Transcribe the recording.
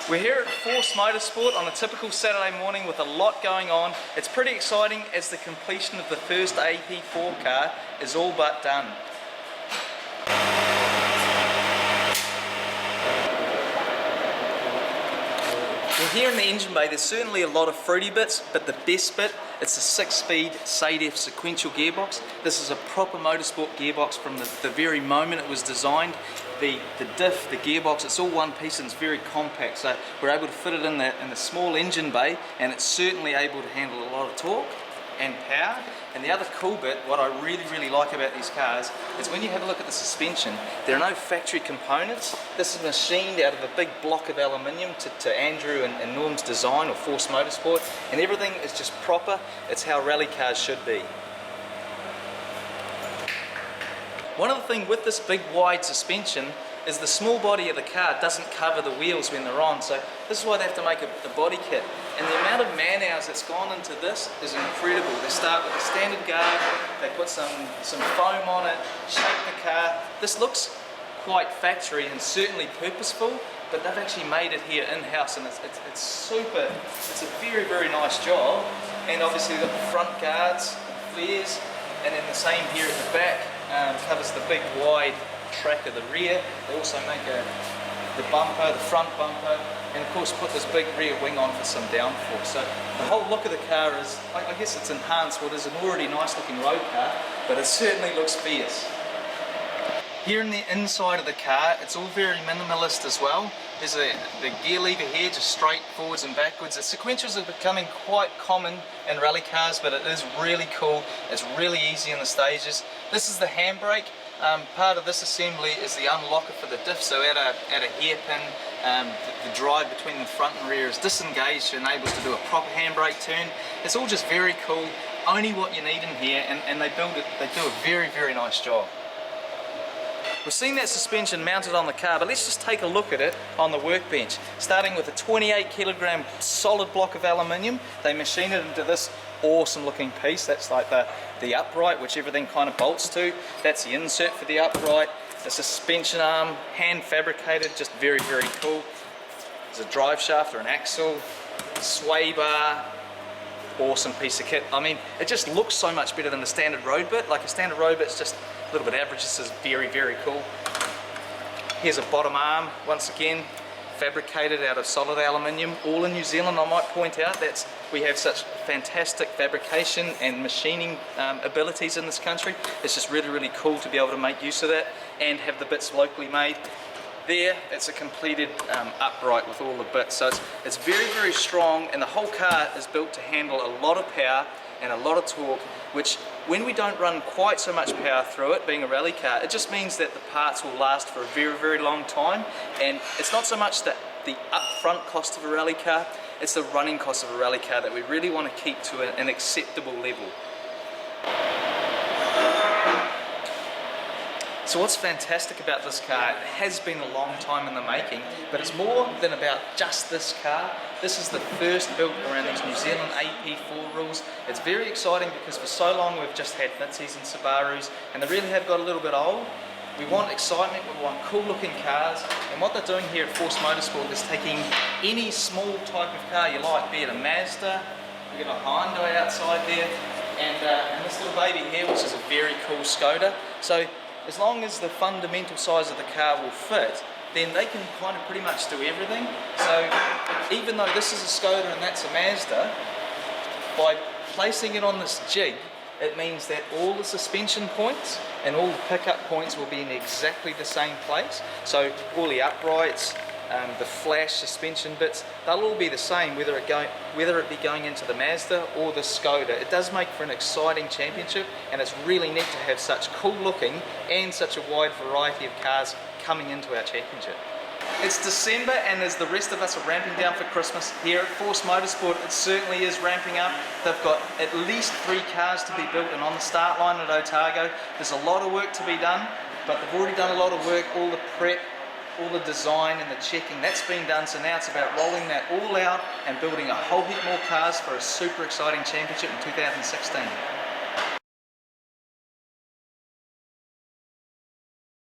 We're here at Force Motorsport on a typical Saturday morning with a lot going on. It's pretty exciting as the completion of the first AP4 car is all but done. Well, here in the engine bay there's certainly a lot of fruity bits, but the best bit, it's a 6-speed SADF sequential gearbox. This is a proper motorsport gearbox from the very moment it was designed. The diff, the gearbox, it's all one piece and it's very compact, so we're able to fit it in the small engine bay, and it's certainly able to handle a lot of torque and power. And the other cool bit, what I really like about these cars, is when you have a look at the suspension, there are no factory components. This is machined out of a big block of aluminium to Andrew and Norm's design, or Force Motorsport, and everything is just proper. It's how rally cars should be. One other thing with this big wide suspension is the small body of the car doesn't cover the wheels when they're on, so this is why they have to make a body kit. And the amount of man hours that's gone into this is incredible. They start with a standard guard, they put some foam on it, shape the car. This looks quite factory and certainly purposeful, but they've actually made it here in-house, and it's super, it's a very nice job. And obviously we've got the front guards, flares, and then the same here at the back. Covers the big wide track of the rear. They also make the bumper, the front bumper, and of course put this big rear wing on for some downforce. So the whole look of the car is, I guess it's enhanced what is an already nice looking road car, but it certainly looks fierce. Here in the inside of the car, it's all very minimalist as well. There's the gear lever here, just straight forwards and backwards. The sequentials are becoming quite common in rally cars, but it is really cool. It's really easy in the stages. This is the handbrake. Part of this assembly is the unlocker for the diff, so at a hairpin, the drive between the front and rear is disengaged to enable us to do a proper handbrake turn. It's all just very cool, only what you need in here, and they do a very nice job. We've seen that suspension mounted on the car, but let's just take a look at it on the workbench. Starting with a 28 kilogram solid block of aluminium, they machine it into this awesome looking piece. That's like the upright, which everything kind of bolts to. That's the insert for the upright. The suspension arm, hand fabricated, just very cool. There's a drive shaft or an axle, sway bar. Awesome piece of kit. I mean, it just looks so much better than the standard road bit. Like a standard road bit's just a little bit average. This is very cool. Here's a bottom arm, once again fabricated out of solid aluminium, all in New Zealand. I might point out that we have such fantastic fabrication and machining abilities in this country. It's just really cool to be able to make use of that and have the bits locally made. There, it's a completed upright with all the bits, so it's very strong, and the whole car is built to handle a lot of power and a lot of torque, which when we don't run quite so much power through it, being a rally car, it just means that the parts will last for a very long time. And it's not so much that the upfront cost of a rally car, it's the running cost of a rally car that we really want to keep to an acceptable level. So what's fantastic about this car, it has been a long time in the making, but it's more than about just this car. This is the first built around these New Zealand AP4 rules. It's very exciting because for so long we've just had Mitsubishis and Subarus, and they really have got a little bit old. We want excitement, we want cool looking cars, and what they're doing here at Force Motorsport is taking any small type of car you like, be it a Mazda, we've got a Hyundai outside there, and this little baby here, which is a very cool Skoda. So as long as the fundamental size of the car will fit, then they can kind of pretty much do everything. So even though this is a Skoda and that's a Mazda, by placing it on this jig, it means that all the suspension points and all the pickup points will be in exactly the same place. So all the uprights, the flash suspension bits, they'll all be the same, whether it be going into the Mazda or the Skoda. It does make for an exciting championship, and it's really neat to have such cool looking and such a wide variety of cars coming into our championship. It's December, and as the rest of us are ramping down for Christmas, here at Force Motorsport it certainly is ramping up. They've got at least 3 cars to be built and on the start line at Otago. There's a lot of work to be done, but they've already done a lot of work, all the prep, all the design and the checking, that's been done, so now it's about rolling that all out and building a whole heap more cars for a super exciting championship in 2016.